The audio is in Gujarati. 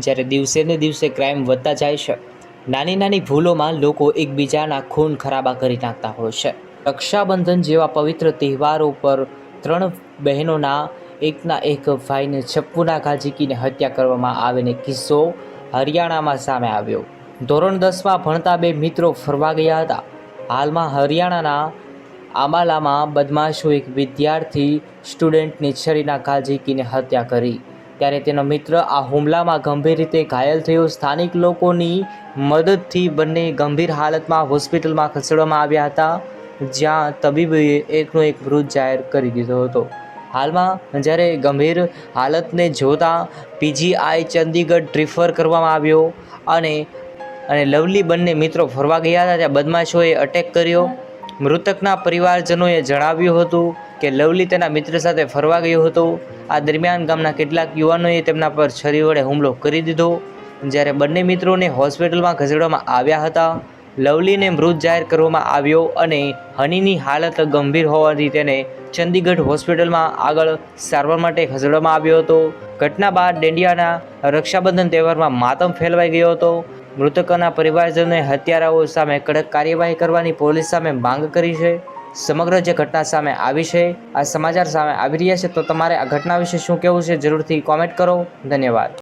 જ્યારે દિવસે ને દિવસે ક્રાઇમ વધતા જાય છે, નાની નાની ભૂલોમાં લોકો એકબીજાના ખૂન ખરાબા કરી નાખતા હોય છે. રક્ષાબંધન જેવા પવિત્ર તહેવારો પર 3 બહેનોના એકના એક ભાઈને ચપ્પુના ઘા ઝીકીને હત્યા કરવામાં આવેનો કિસ્સો હરિયાણામાં સામે આવ્યો. ધોરણ 10માં ભણતા 2 મિત્રો ફરવા ગયા હતા. હાલમાં હરિયાણાના આંબાલામાં બદમાશોએ એક વિદ્યાર્થી સ્ટુડન્ટની છરીના ઘા ઝીકીને હત્યા કરી, ત્યારે તેનો મિત્ર આ હુમલામાં ગંભીર રીતે ઘાયલ થયો. સ્થાનિક લોકોની મદદથી બંને ગંભીર હાલતમાં હોસ્પિટલમાં ખસેડવામાં આવ્યા હતા, જ્યાં તબીબોએ એકનો એક મૃત જાહેર કરી દીધો હતો. હાલમાં જ્યારે ગંભીર હાલતને જોતા પીજીઆઈ ચંદીગઢ રિફર કરવામાં આવ્યો અને લવલી બંને મિત્રો ફરવા ગયા હતા ત્યાં બદમાશોએ અટેક કર્યો. મૃતકના પરિવારજનોએ જણાવ્યું હતું કે લવલી તેના મિત્ર સાથે ફરવા ગયો હતો. આ દરમિયાન ગામના કેટલાક યુવાનોએ તેમના પર છરી વડે હુમલો કરી દીધો, જ્યારે બંને મિત્રોને હોસ્પિટલમાં ખસેડવામાં આવ્યા હતા. લવલીને મૃત જાહેર કરવામાં આવ્યો અને હનીની હાલત ગંભીર હોવાથી તેને ચંદીગઢ હોસ્પિટલમાં આગળ સારવાર માટે ખસેડવામાં આવ્યો હતો. ઘટના બાદ ડેડિયાના રક્ષાબંધન તહેવારમાં માતમ ફેલાઈ ગયો હતો. મૃતકોના પરિવારજનોએ હત્યારાઓ સામે કડક કાર્યવાહી કરવાની પોલીસ સામે માંગ કરી છે. સમગ્ર જે ઘટના સામે આવી છે, આ સમાચાર સામે આવી રહ્યા છે, તો તમારે આ ઘટના વિશે શું કહેવું છે જરૂરથી કોમેન્ટ કરો. ધન્યવાદ.